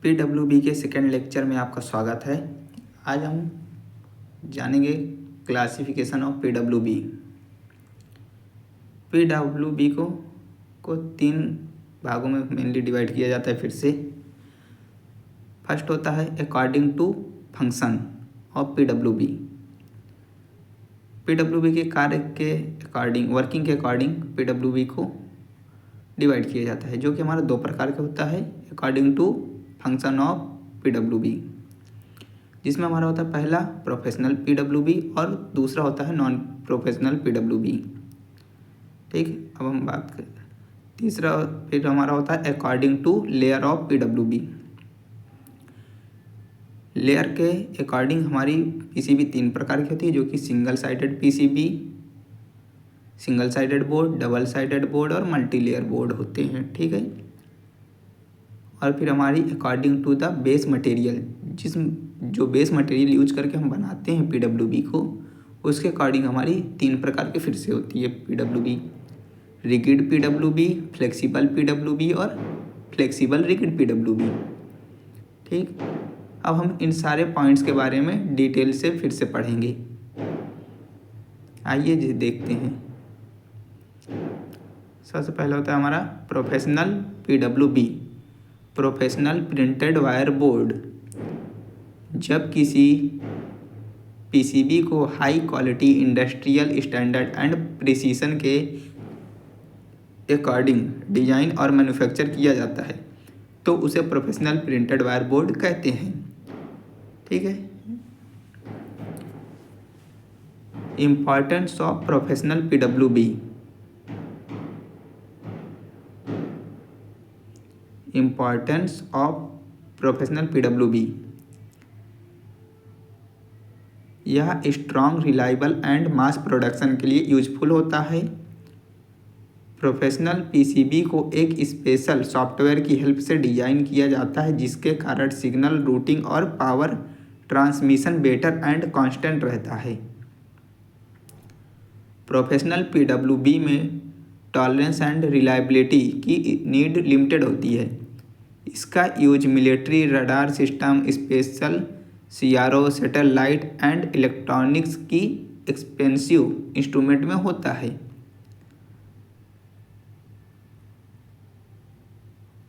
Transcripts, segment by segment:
PWB के second lecture में आपका स्वागत है। आज हम जानेंगे क्लासिफिकेशन ऑफ PWB। PWB को तीन भागों में मेनली डिवाइड किया जाता है। फिर से फर्स्ट होता है according to function of PWB। PWB के कार्य के अकॉर्डिंग, वर्किंग के अकॉर्डिंग PWB को डिवाइड किया जाता है, जो कि हमारा दो प्रकार का होता है। According to function of PWB, जिसमें हमारा होता है पहला प्रोफेशनल PWB और दूसरा होता है नॉन प्रोफेशनल PWB। ठीक, अब हम बात करें तीसरा। फिर हमारा होता है according to layer of PWB। लेयर के अकॉर्डिंग हमारी PCB तीन प्रकार की होती है, जो कि single sided PCB, single sided board, double sided board और मल्टी लेयर बोर्ड होते हैं। ठीक है। और फिर हमारी according to the base material, जो बेस मटेरियल यूज करके हम बनाते हैं PWB को, उसके अकॉर्डिंग हमारी तीन प्रकार की फिर से होती है PWB। Rigid PWB, flexible PWB और फ्लेक्सिबल रिगिड PWB। ठीक, अब हम इन सारे पॉइंट्स के बारे में डिटेल से फिर से पढ़ेंगे। आइए देखते हैं। सबसे पहला होता है हमारा professional PWB, professional printed wire board. जब किसी PCB को high quality industrial standard and precision के अकॉर्डिंग डिजाइन और मैन्युफैक्चर किया जाता है, तो उसे प्रोफेशनल प्रिंटेड वायर बोर्ड कहते हैं। ठीक है। Importance of professional PWB। Importance of professional PWB, यह strong, reliable and mass production के लिए यूजफुल होता है। प्रोफेशनल PCB को एक स्पेशल सॉफ्टवेयर की हेल्प से डिजाइन किया जाता है, जिसके कारण सिग्नल रूटिंग और power transmission better and constant रहता है। प्रोफेशनल PWB में टॉलरेंस एंड रिलायबिलिटी की नीड लिमिटेड होती है। इसका use military, radar system, special CRO, satellite and electronics की एक्सपेंसिव इंस्ट्रूमेंट में होता है।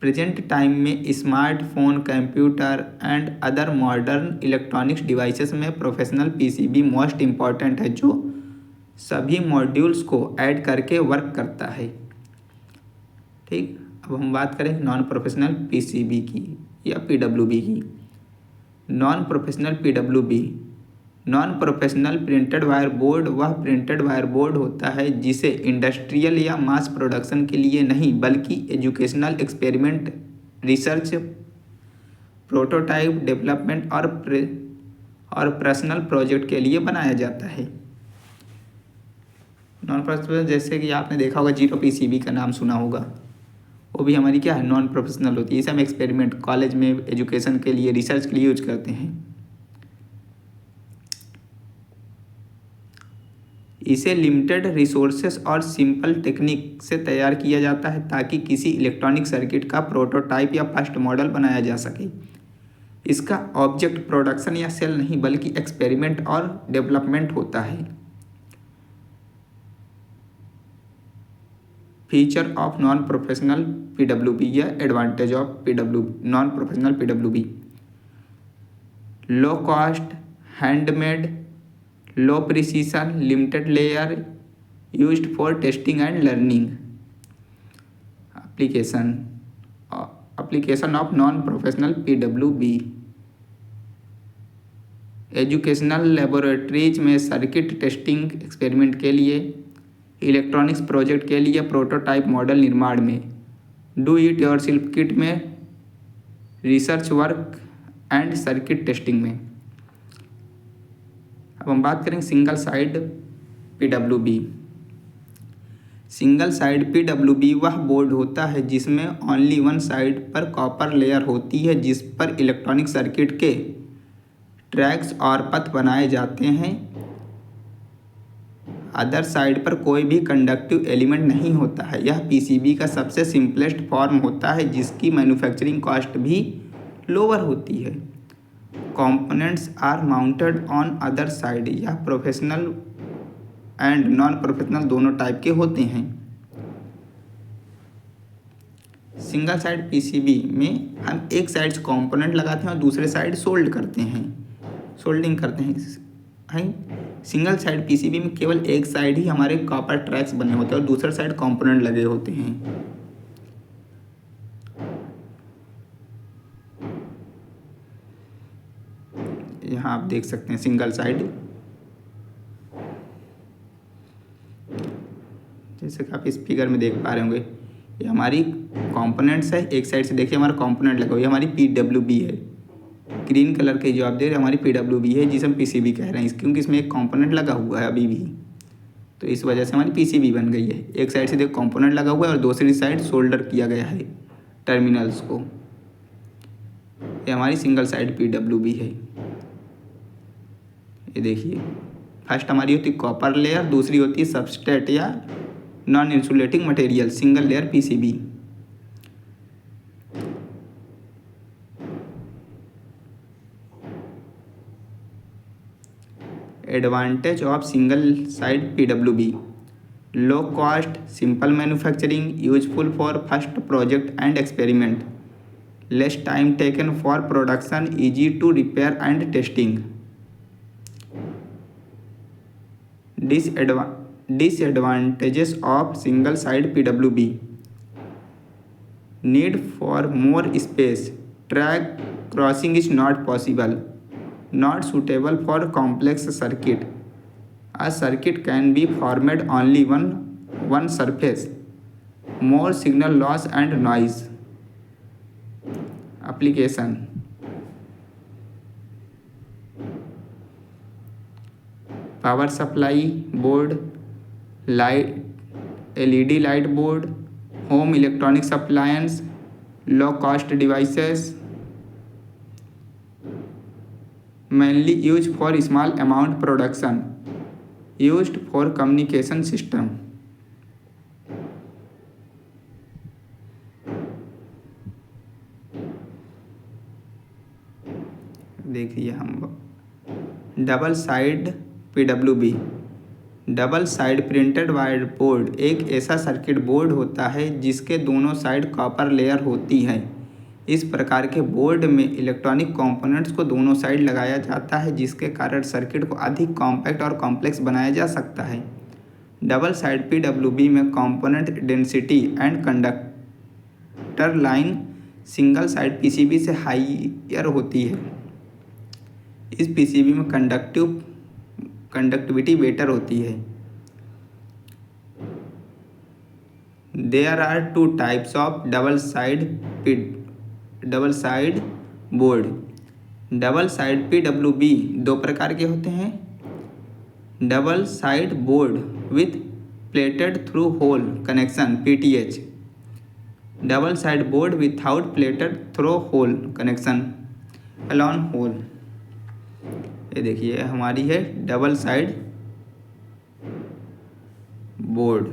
प्रेजेंट टाइम में smartphone, computer and other modern electronics devices में प्रोफेशनल PCB मोस्ट इम्पॉर्टेंट है, जो सभी मॉड्यूल्स को ऐड करके वर्क करता है। ठीक, अब हम बात करें नॉन प्रोफेशनल PCB की या PWB की। Non professional PWB, non professional printed wire board वह प्रिंटेड वायर बोर्ड होता है जिसे इंडस्ट्रियल या मास प्रोडक्शन के लिए नहीं, बल्कि educational, experiment, research, prototype development और पर्सनल प्रोजेक्ट के लिए बनाया जाता है। नॉन प्रोफेशनल, जैसे कि आपने देखा होगा जीरो PCB का नाम सुना होगा, वो भी हमारी क्या है, नॉन प्रोफेशनल होती है। इसे हम एक्सपेरिमेंट, कॉलेज में एजुकेशन के लिए, रिसर्च के लिए यूज करते हैं। इसे लिमिटेड रिसोर्सेस और सिंपल टेक्निक से तैयार किया जाता है, ताकि किसी इलेक्ट्रॉनिक सर्किट का प्रोटोटाइप या फर्स्ट मॉडल बनाया जा सके। इसका ऑब्जेक्ट प्रोडक्शन या सेल नहीं, बल्कि एक्सपेरिमेंट और डेवलपमेंट होता है। Feature of non professional PWB या advantage of non professional PWB। Low cost, handmade, low precision, limited layer, used for testing and learning. Application of non professional PWB। Educational laboratories में circuit testing, experiment के लिए, electronics project के लिए, prototype model निर्माण में, do it yourself kit में, research work and circuit testing में। अब हम बात करेंगे single side PWB। Single side PWB वह बोर्ड होता है जिसमें ओनली वन साइड पर कॉपर लेयर होती है, जिस पर इलेक्ट्रॉनिक सर्किट के ट्रैक्स और पथ बनाए जाते हैं। अदर साइड पर कोई भी कंडक्टिव एलिमेंट नहीं होता है। यह PCB का सबसे सिंपलेस्ट फॉर्म होता है, जिसकी मैन्युफैक्चरिंग कॉस्ट भी लोअर होती है। Components are mounted on other side, या प्रोफेशनल एंड नॉन प्रोफेशनल दोनों टाइप के होते हैं। सिंगल साइड पीसीबी में हम एक साइड से कंपोनेंट लगाते हैं और दूसरे साइड सोल्ड करते हैं, सोल्डिंग करते हैं। सिंगल साइड पीसीबी में केवल एक साइड ही हमारे कॉपर ट्रैक्स बने होते हैं और दूसरे साइड कंपोनेंट लगे होते हैं। यहाँ आप देख सकते हैं सिंगल साइड, जैसे कि आप इस फिगर में देख पा रहे होंगे, ये हमारी कंपोनेंट्स है। एक साइड से देखिए हमारा कंपोनेंट लगा हुआ है, हमारी PWB है। ग्रीन कलर के जो आप देख रहे हैं हमारी PWB है, जिसे हम PCB कह रहे हैं, क्योंकि इसमें एक कंपोनेंट लगा हुआ है अभी भी, तो इस वजह से हमारी PCB बन गई है। एक साइड से देखो कंपोनेंट लगा हुआ है और दूसरी साइड सोल्डर किया गया है टर्मिनल्स को। ये हमारी सिंगल साइड PWB है। ये देखिए, फर्स्ट हमारी होती है कॉपर लेयर, दूसरी होती है सबस्ट्रेट या non insulating material, single layer PCB। Advantage of single side PWB: low cost, simple manufacturing, useful for first project and experiment, less time taken for production, easy to repair and testing. Disadvantages of single side PWB: need for more space, track crossing is not possible, not suitable for complex circuit, a circuit can be formed only one surface, more signal loss and noise. Application: power supply board, light LED light board, home electronics appliance, low cost devices, mainly used for small amount production, used for communication system. देखिए हम double side PWB, double side printed wire board एक ऐसा circuit board होता है जिसके दोनों side copper layer होती है। इस प्रकार के बोर्ड में इलेक्ट्रॉनिक कंपोनेंट्स को दोनों साइड लगाया जाता है, जिसके कारण सर्किट को अधिक कॉम्पैक्ट और कॉम्प्लेक्स बनाया जा सकता है। डबल साइड PWB में component density and conductor line single side PCB से हाइयर होती है। इस PCB में कंडक्टिविटी बेटर होती है। There are 2 types of double side board. Double side PWB 2 प्रकार के होते हैं। Double side board with plated through hole connection PTH, double side board without plated through hole connection alone hole. ये देखिए हमारी है डबल साइड बोर्ड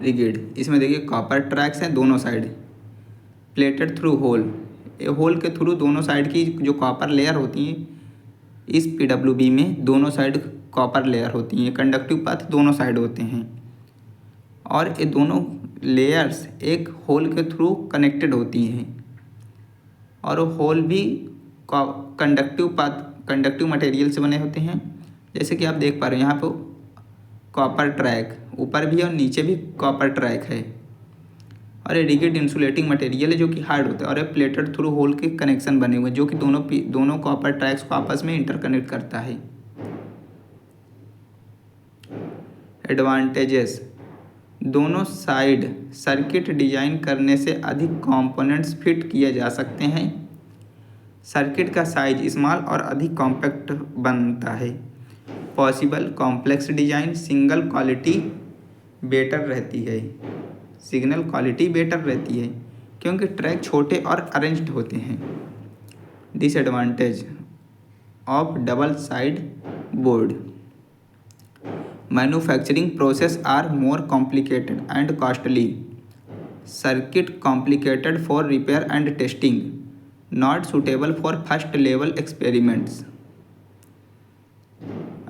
रिगिड। इसमें देखिए कॉपर ट्रैक्स हैं दोनों साइड, प्लेटेड थ्रू होल, ये होल के थ्रू दोनों साइड की जो कॉपर लेयर होती हैं, इस PWB में दोनों साइड कॉपर लेयर होती हैं। कंडक्टिव पाथ दोनों साइड होते हैं और ये दोनों लेयर्स एक होल के थ्रू कनेक्टेड होती हैं और वो होल भी कंडक्टिव मटेरियल से बने होते हैं। जैसे कि आप देख पा रहे हैं यहाँ पे कॉपर ट्रैक ऊपर भी और नीचे भी कॉपर ट्रैक है और ये रिगिड इंसुलेटिंग मटेरियल है जो कि हार्ड होता है और ये प्लेटेड थ्रू होल के कनेक्शन बने हुए हैं जो कि दोनों कॉपर ट्रैक्स को आपस में इंटरकनेक्ट करता है। एडवांटेजेस: दोनों साइड सर्किट डिजाइन करने से अधिक कंपोनेंट्स फिट किए जा सकते हैं। सर्किट का साइज स्मॉल और अधिक कॉम्पैक्ट बनता है। Possible complex design, single quality better रहती है, सिग्नल क्वालिटी बेटर रहती है क्योंकि ट्रैक छोटे और अरेंज्ड होते हैं। Disadvantage of double side board: manufacturing process are more complicated and costly, circuit complicated for repair and testing, not suitable for first level experiments.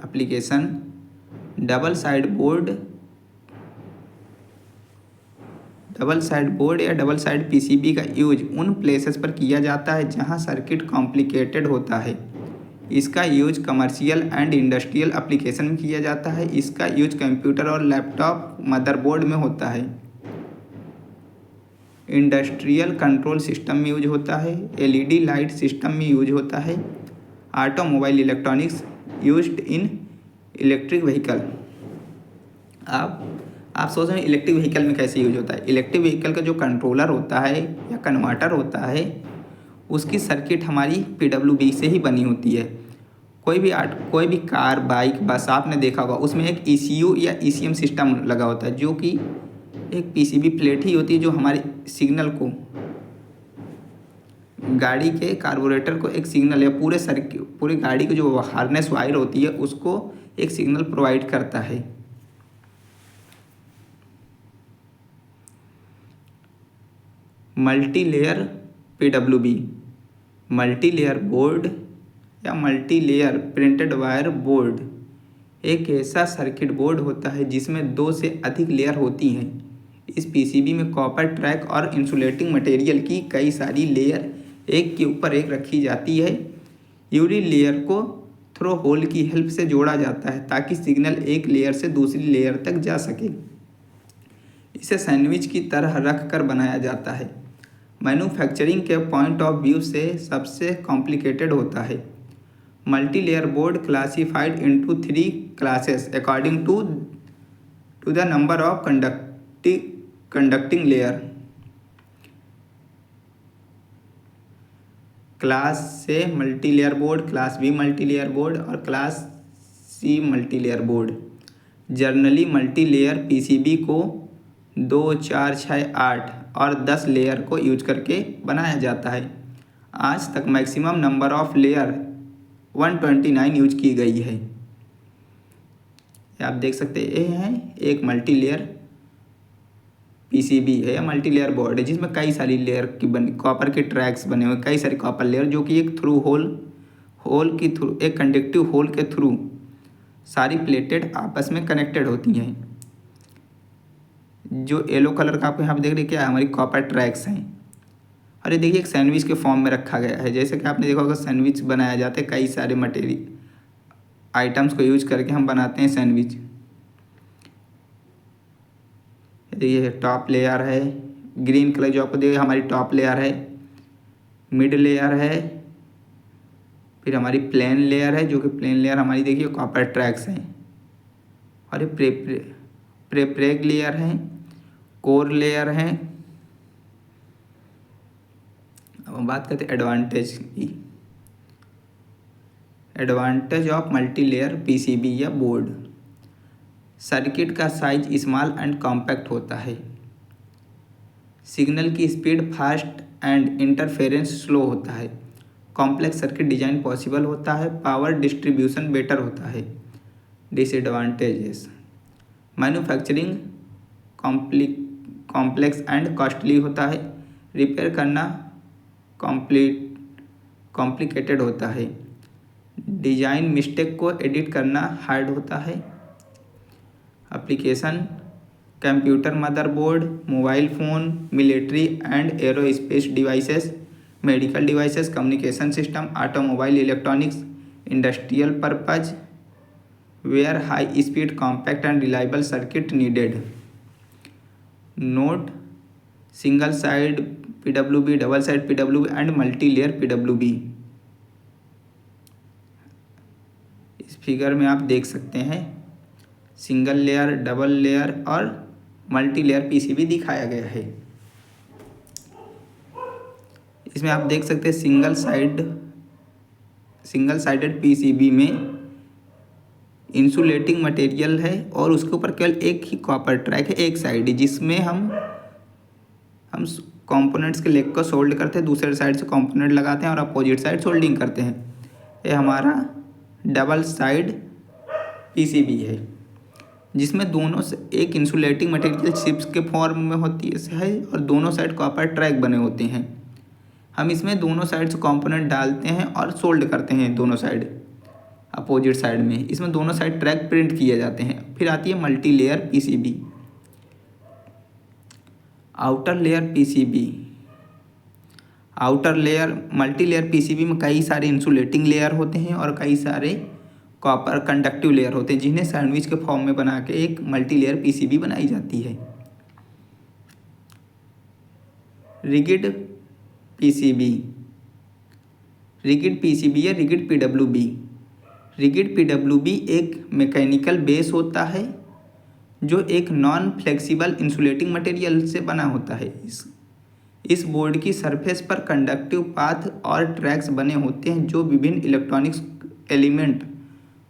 Application double side board या double side PCB का use उन places पर किया जाता है जहां circuit complicated होता है। इसका use commercial and industrial application में किया जाता है। इसका यूज कंप्यूटर और लैपटॉप मदरबोर्ड में होता है। इंडस्ट्रियल कंट्रोल सिस्टम में यूज होता है। एलईडी लाइट सिस्टम में यूज होता है। Automobile electronics used in electric vehicle. आप सोच रहे हैं इलेक्ट्रिक व्हीकल में कैसे यूज होता है। इलेक्ट्रिक व्हीकल का जो कंट्रोलर होता है या कन्वर्टर होता है उसकी सर्किट हमारी पीडब्ल्यूबी से ही बनी होती है। कोई भी कार, बाइक, बस आपने देखा होगा उसमें एक ईसीयू या ईसीएम सिस्टम लगा होता है जो कि एक पीसीबी प्लेट ही होती है जो हमारे सिग्नल को, गाड़ी के कार्बोरेटर को एक सिग्नल या पूरे गाड़ी की जो हार्नेस वायर होती है उसको एक सिग्नल प्रोवाइड करता है। मल्टीलेयर पीडब्ल्यूबी, मल्टीलेयर बोर्ड या मल्टीलेयर प्रिंटेड वायर बोर्ड एक ऐसा सर्किट बोर्ड होता है जिसमें 2 से अधिक लेयर होती हैं। इस पीसीबी में कॉपर ट्रैक और इंसुलेटिंग मटेरियल की कई सारी लेयर एक के ऊपर एक रखी जाती है। यूवी लेयर को थ्रो होल की हेल्प से जोड़ा जाता है ताकि सिग्नल एक लेयर से दूसरी लेयर तक जा सके। इसे सैंडविच की तरह रख कर बनाया जाता है। मैन्युफैक्चरिंग के पॉइंट ऑफ व्यू से सबसे कॉम्प्लिकेटेड होता है। Multilayer board classified into 3 classes according to the number of conducting layer. Class A multilayer board, class B multilayer board और class C multilayer board. Generally multilayer PCB को 2, 4, 6, 8 और 10 layer को use करके बनाया जाता है। आज तक maximum number of layer 129 use की गई है। आप देख सकते हैं ये है एक मल्टीलेयर पीसीबी है या मल्टीलेयर बोर्ड है जिसमें कई सारी लेयर की कॉपर के ट्रैक्स बने हुए, कई सारी कॉपर लेयर जो कि एक एक कंडक्टिव होल के थ्रू सारी प्लेटेड आपस में कनेक्टेड होती हैं। जो येलो कलर का आपको यहाँ पे देख रहे हैं क्या है, हमारी कॉपर ट्रैक्स हैं। और ये देखिए एक सैंडविच के फॉर्म में रखा गया है। जैसे कि आपने देखा होगा सैंडविच बनाया जाता है, कई सारे मटेरियल आइटम्स को यूज करके हम बनाते हैं सैंडविच। ये टॉप लेयर है, ग्रीन कलर जो आपको देखिए हमारी टॉप लेयर है, मिड लेयर है, फिर हमारी प्लेन लेयर है जो कि प्लेन लेयर हमारी देखिए कॉपर ट्रैक्स हैं। और ये प्रेग लेयर है, कोर लेयर है। अब हम बात करते हैं एडवांटेज की। एडवांटेज ऑफ मल्टीलेयर पीसीबी या बोर्ड। सर्किट का साइज स्मॉल एंड कॉम्पैक्ट होता है। सिग्नल की speed fast and interference slow होता है। कॉम्प्लेक्स सर्किट डिजाइन पॉसिबल होता है। पावर डिस्ट्रीब्यूशन बेटर होता है। Disadvantages, manufacturing complex and costly होता है। रिपेयर करना कॉम्प्लिकेटेड होता है। डिजाइन मिस्टेक को एडिट करना हार्ड होता है। Application computer, motherboard, mobile phone, military and aerospace devices, medical devices, communication system, automobile electronics, industrial purpose, where high speed compact and reliable circuit needed. Note, single side PWB, double side PWB and multilayer PWB. इस figure में आप देख सकते हैं single layer, double layer और multilayer PCB दिखाया गया है। इसमें आप देख सकते हैं सिंगल साइडेड पीसीबी में इंसुलेटिंग मटेरियल है और उसके ऊपर केवल एक ही कॉपर ट्रैक है एक साइड, जिसमें हम कंपोनेंट्स के लेग को सोल्ड करते हैं, दूसरे साइड से कंपोनेंट लगाते हैं और अपोजिट साइड सोल्डिंग करते हैं। ये हमारा डबल साइड पीसीबी है जिसमें दोनों से एक इंसुलेटिंग मटेरियल चिप्स के फॉर्म में होती है और दोनों साइड कॉपर ट्रैक बने होते हैं। हम इसमें दोनों साइड से कंपोनेंट डालते हैं और सोल्ड करते हैं दोनों साइड अपोजिट साइड में। इसमें दोनों साइड ट्रैक प्रिंट किए जाते हैं। फिर आती है multi layer PCB. Outer layer PCB. Outer layer multi layer PCB में कई सारे इंसुलेटिंग लेयर होते हैं और कई सारे कॉपर कंडक्टिव लेयर होते हैं, जिन्हें सैंडविच के फॉर्म में बना के एक मल्टी लेयर पीसीबी बनाई जाती है। Rigid PCB. रिगिड पीसीबी या रिगिड पीडब्ल्यूबी। रिगिड पीडब्ल्यूबी एक मैकेनिकल बेस होता है जो एक नॉन फ्लेक्सिबल इंसुलेटिंग मटेरियल से बना होता है। इस बोर्ड की सरफेस पर कंडक्टिव पाथ और ट्रैक्स बने होते हैं जो विभिन्न इलेक्ट्रॉनिक्स एलिमेंट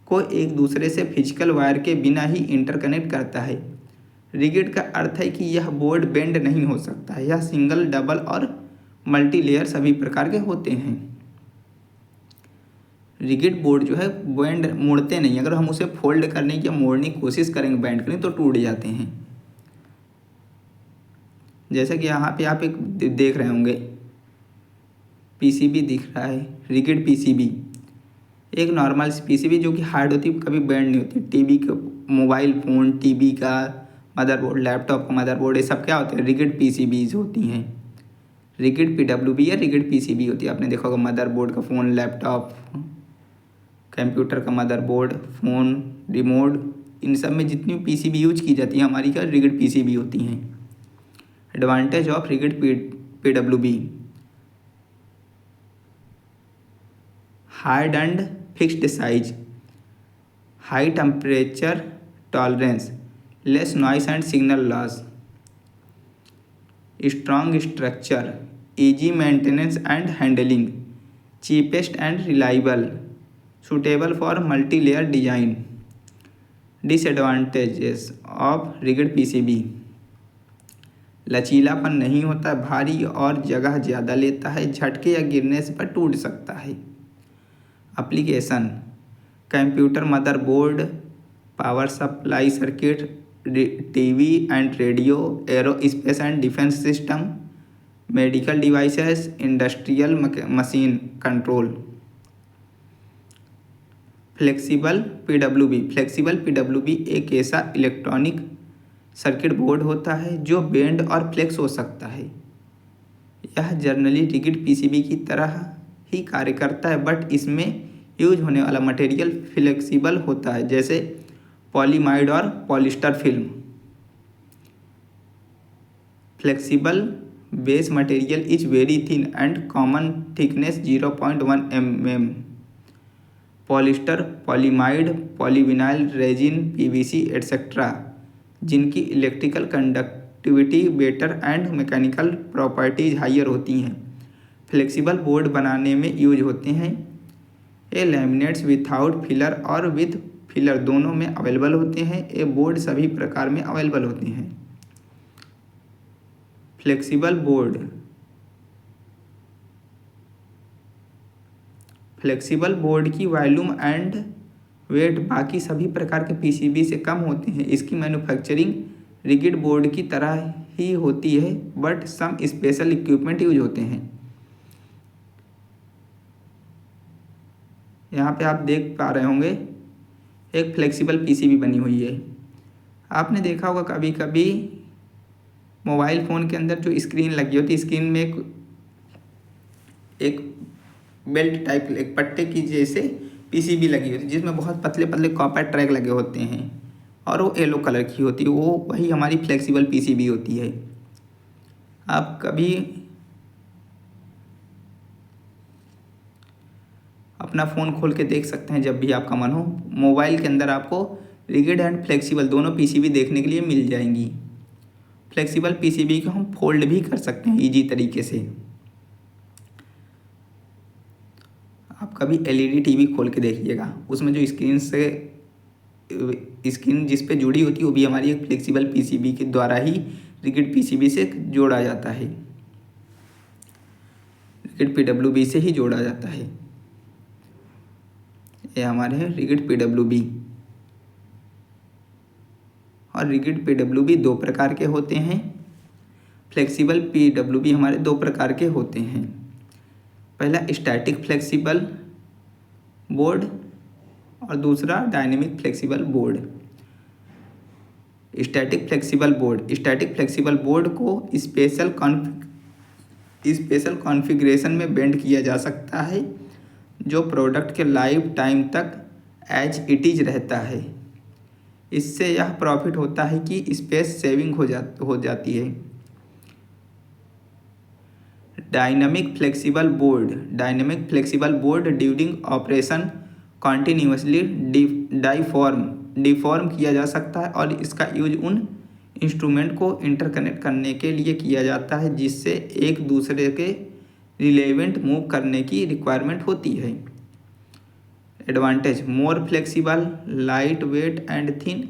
को एक दूसरे से फिजिकल वायर के बिना ही इंटरकनेक्ट करता है। रिगिड का अर्थ है कि यह बोर्ड बेंड नहीं हो सकता है। यह सिंगल, डबल और मल्टी लेयर सभी प्रकार के होते हैं। रिगिड बोर्ड जो है बेंड मुड़ते नहीं। अगर हम उसे फोल्ड करने की या मोड़ने की कोशिश करेंगे, बेंड करें, तो टूट जाते हैं। जैसे कि यहाँ पे आप एक देख रहे होंगे पीसीबी दिख रहा है, रिगिड पीसीबी। एक नॉर्मल पीसीबी जो कि हार्ड होती है, कभी बेंड नहीं होती। टीवी का, मोबाइल फ़ोन, टीवी का मदरबोर्ड, लैपटॉप का मदरबोर्ड, ये सब क्या होते हैं? रिगिड पीसीबीज होती हैं। रिगिड पीडब्ल्यूबी या रिगिड पीसीबी होती है। आपने देखा होगा मदरबोर्ड का, फ़ोन, लैपटॉप, कंप्यूटर का मदरबोर्ड, फ़ोन, रिमोट, इन सब में जितनी पीसीबी यूज की जाती है हमारी क्या रिगिड पीसीबी होती हैं। Advantage of rigid PWB: hard and fixed size, high temperature tolerance, less noise and signal loss, strong structure, easy maintenance and handling, cheapest and reliable, suitable for multi layer design. Disadvantages of rigid PCB: लचीलापन नहीं होता, भारी और जगह ज़्यादा लेता है, झटके या गिरने से पर टूट सकता है। Application: computer motherboard, power supply circuit, TV and radio, aerospace and defence system, medical devices, industrial machine control. Flexible PWB. Flexible PWB एक ऐसा इलेक्ट्रॉनिक सर्किट बोर्ड होता है जो बेंड और फ्लेक्स हो सकता है। यह जनरली रिगिड पीसीबी की तरह ही कार्य करता है, बट इसमें यूज होने वाला मटेरियल फ्लेक्सिबल होता है, जैसे पॉलीमाइड और polyester film. Flexible base material is very thin and common thickness 0.1 mm। Polyester, polyimide, polyvinyl resin, PVC etcetera, जिनकी electrical conductivity better and mechanical properties higher होती हैं, फ्लेक्सिबल बोर्ड बनाने में यूज होते हैं। ये लैमिनेट्स विथआउट फिलर और with filler दोनों में अवेलेबल होते हैं। ये बोर्ड सभी प्रकार में अवेलेबल होते हैं। Flexible board. फ्लेक्सिबल बोर्ड की वॉल्यूम एंड वेट बाकी सभी प्रकार के पीसीबी से कम होते हैं। इसकी मैन्युफैक्चरिंग रिगिड बोर्ड की तरह ही होती है, but some special equipment use होते हैं। यहाँ पे आप देख पा रहे होंगे एक फ्लेक्सिबल पीसीबी बनी हुई है। आपने देखा होगा कभी कभी मोबाइल फ़ोन के अंदर जो स्क्रीन लगी होती है, स्क्रीन में एक बेल्ट टाइप, एक पट्टे की जैसे पीसीबी लगी होती है, जिसमें बहुत पतले पतले कॉपर ट्रैक लगे होते हैं और वो येलो कलर की होती है। वो वही हमारी फ्लेक्सिबल पीसीबी होती है। आप कभी अपना फ़ोन खोल के देख सकते हैं जब भी आपका मन हो। मोबाइल के अंदर आपको रिगिड एंड फ्लेक्सिबल दोनों पीसीबी देखने के लिए मिल जाएंगी। फ्लेक्सिबल पीसीबी को हम फोल्ड भी कर सकते हैं ईजी तरीके से। आप कभी एलईडी टीवी खोल के देखिएगा, उसमें जो स्क्रीन जिस पे जुड़ी होती है वो भी हमारी एक फ्लेक्सिबल पीसीबी के द्वारा ही रिगिड पीसीबी से जोड़ा जाता है, रिगिड पीडब्ल्यूबी से ही जोड़ा जाता है। ये हमारे हैं रिगिड पीडब्ल्यूबी। और रिगिड पीडब्ल्यूबी दो प्रकार के होते हैं। फ्लेक्सिबल पीडब्ल्यूबी हमारे दो प्रकार के होते हैं। पहला स्टैटिक फ्लेक्सिबल बोर्ड और दूसरा dynamic flexible board. Static flexible board को स्पेशल कॉन्फ़िगरेशन में बेंड किया जा सकता है जो प्रोडक्ट के लाइफ टाइम तक एज इट इज रहता है। इससे यह प्रॉफिट होता है कि स्पेस सेविंग हो जाती है। Dynamic flexible board during operation continuously deform किया जा सकता है और इसका यूज उन इंस्ट्रूमेंट को इंटरकनेक्ट करने के लिए किया जाता है जिससे एक दूसरे के रिलेवेंट मूव करने की रिक्वायरमेंट होती है। Advantage: more flexible, light weight and thin,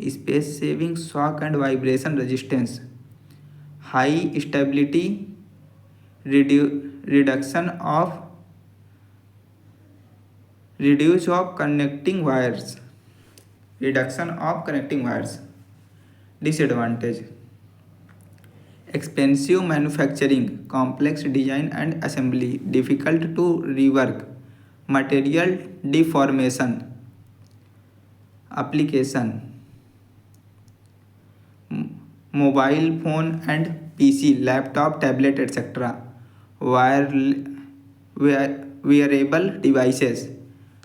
space saving, shock and vibration resistance, high stability, reduce of connecting wires. Disadvantage: expensive manufacturing, complex design and assembly, difficult to rework, material deformation. Application: mobile phone and PC, laptop, tablet etcetera, wearable devices,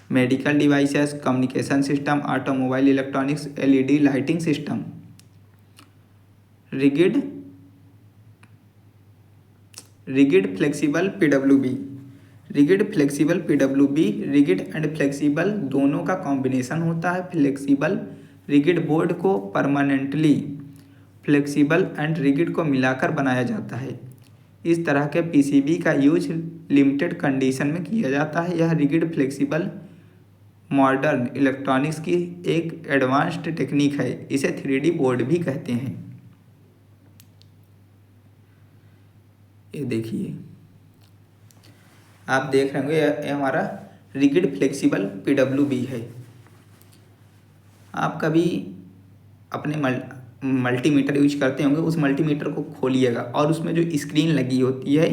medical devices, communication system, automobile electronics, LED lighting system। Rigid flexible PWB. Rigid and flexible दोनों का combination होता है। Flexible rigid board को permanently flexible and rigid को मिलाकर बनाया जाता है। इस तरह के पीसीबी का यूज लिमिटेड कंडीशन में किया जाता है। यह रिगिड फ्लेक्सिबल मॉडर्न इलेक्ट्रॉनिक्स की एक एडवांस्ड टेक्निक है। इसे 3D बोर्ड भी कहते हैं। ये देखिए, आप देख रहे होंगे ये हमारा रिगिड फ्लेक्सिबल पीडब्ल्यूबी है। आप कभी अपने मल्टीमीटर यूज करते होंगे, उस मल्टीमीटर को खोलिएगा और उसमें जो स्क्रीन लगी होती है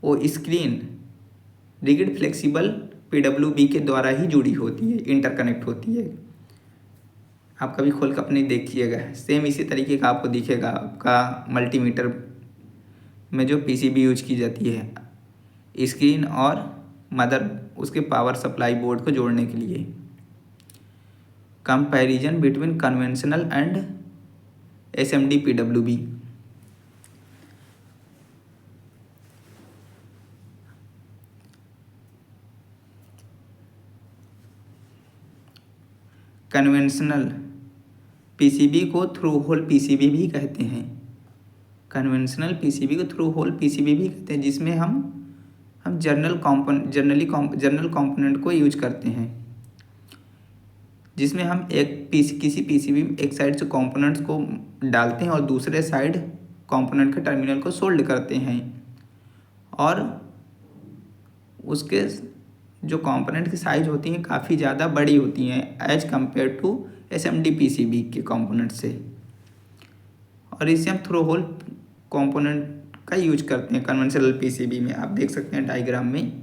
वो स्क्रीन रिगिड फ्लेक्सिबल पीडब्ल्यूबी के द्वारा ही जुड़ी होती है, इंटरकनेक्ट होती है। आप कभी खोल कर अपने देखिएगा, सेम इसी तरीके का आपको दिखेगा आपका मल्टीमीटर में जो पीसीबी यूज की जाती है, स्क्रीन और मदर उसके पावर सप्लाई बोर्ड को जोड़ने के लिए। Comparison between conventional and SMD PWB. Conventional PCB को थ्रू होल पीसीबी भी कहते हैं। जिसमें हम जर्नल कंपोनेंट को यूज करते हैं, जिसमें हम किसी पीसीबी में एक साइड से कंपोनेंट्स को डालते हैं और दूसरे साइड कंपोनेंट के टर्मिनल को सोल्ड करते हैं और उसके जो कंपोनेंट की साइज होती हैं काफ़ी ज़्यादा बड़ी होती हैं as compare to SMD PCB के कंपोनेंट से। और इसे हम थ्रो होल कंपोनेंट का यूज करते हैं कन्वेंशनल पीसीबी में। आप देख सकते हैं डायग्राम में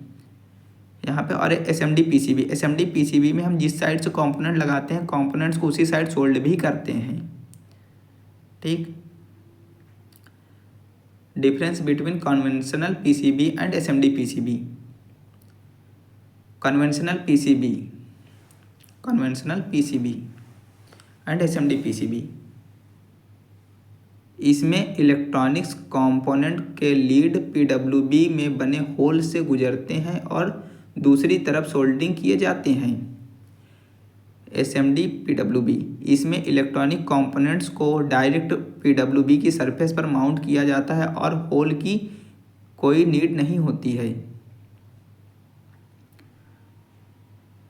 यहाँ पे। और एसएमडी पीसीबी में हम जिस साइड से कंपोनेंट लगाते हैं कंपोनेंट्स को उसी साइड सोल्ड भी करते हैं। ठीक। Difference between conventional PCB and SMD PCB. Conventional PCB and SMD PCB, इसमें इलेक्ट्रॉनिक्स कंपोनेंट के लीड पीडब्ल्यूबी में बने होल से गुजरते हैं और दूसरी तरफ सोल्डिंग किए जाते हैं। एसएमडी पीडब्ल्यूबी, इसमें इलेक्ट्रॉनिक कंपोनेंट्स को डायरेक्ट पीडब्ल्यूबी की सरफेस पर माउंट किया जाता है और होल की कोई नीड नहीं होती है।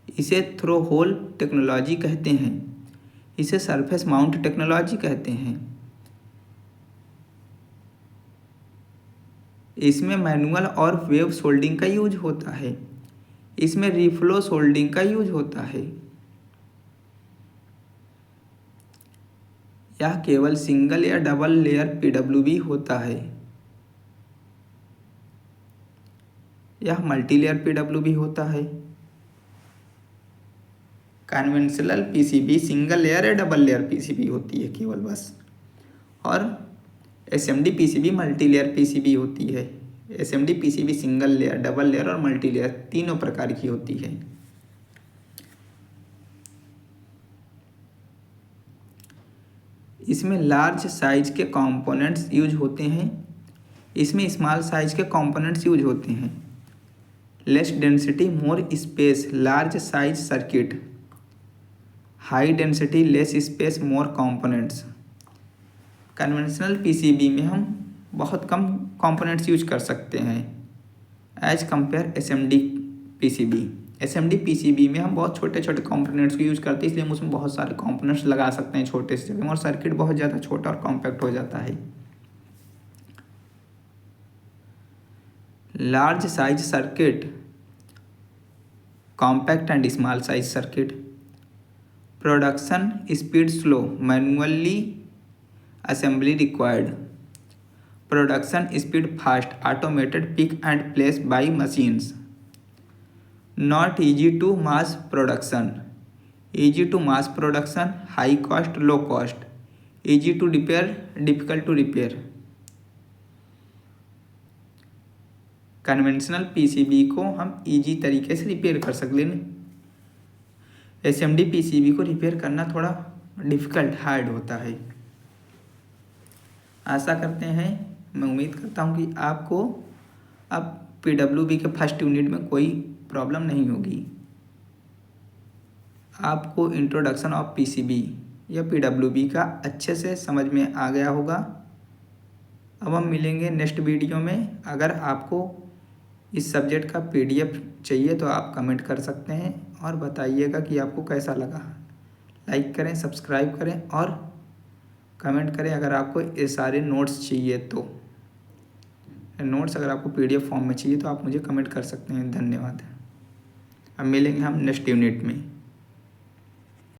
इसे थ्रो होल टेक्नोलॉजी कहते हैं। इसे सरफेस माउंट टेक्नोलॉजी कहते हैं। इसमें मैनुअल और वेव सोल्डिंग का यूज होता है। इसमें रिफ्लो सोल्डिंग का यूज होता है। यह केवल सिंगल या डबल लेयर पीडब्ल्यूबी होता है। यह मल्टी लेयर पीडब्ल्यूबी होता है। कन्वेंशनल पीसीबी सिंगल लेयर या डबल लेयर पीसीबी होती है केवल बस, और SMD PCB multi layer PCB होती है। SMD PCB single layer, double layer और मल्टी लेयर तीनों प्रकार की होती है। इसमें लार्ज साइज के कंपोनेंट्स यूज होते हैं। इसमें स्मॉल साइज के कंपोनेंट्स यूज होते हैं। Less density more space large size circuit, high density less space more components. Conventional PCB में हम बहुत कम कंपोनेंट्स यूज कर सकते हैं as compare SMD PCB. SMD PCB में हम बहुत छोटे छोटे कंपोनेंट्स को यूज करते हैं, इसलिए हम उसमें बहुत सारे कंपोनेंट्स लगा सकते हैं छोटे से जगह में, और सर्किट बहुत ज़्यादा छोटा और कॉम्पैक्ट हो जाता है। Large size circuit, compact and small size circuit. Production speed slow, manually assembly required. Production speed fast, automated pick and place by machines. Not easy to mass production, easy to mass production, high cost low cost, easy to repair difficult to repair. Conventional PCB को हम easy तरीके से repair कर सकते हैं। SMD PCB को repair करना थोड़ा डिफ़िकल्ट, हार्ड होता है। आशा करते हैं, मैं उम्मीद करता हूँ कि आपको अब पीडब्ल्यूबी के फर्स्ट यूनिट में कोई प्रॉब्लम नहीं होगी। आपको इंट्रोडक्शन ऑफ पीसीबी या पीडब्ल्यूबी का अच्छे से समझ में आ गया होगा। अब हम मिलेंगे नेक्स्ट वीडियो में। अगर आपको इस सब्जेक्ट का पीडीएफ चाहिए तो आप कमेंट कर सकते हैं और बताइएगा कि आपको कैसा लगा। लाइक करें, सब्सक्राइब करें और कमेंट करें अगर आपको ये सारे नोट्स चाहिए तो। नोट्स अगर आपको पीडीएफ फॉर्म में चाहिए तो आप मुझे कमेंट कर सकते हैं। धन्यवाद। अब मिलेंगे हम नेक्स्ट यूनिट में।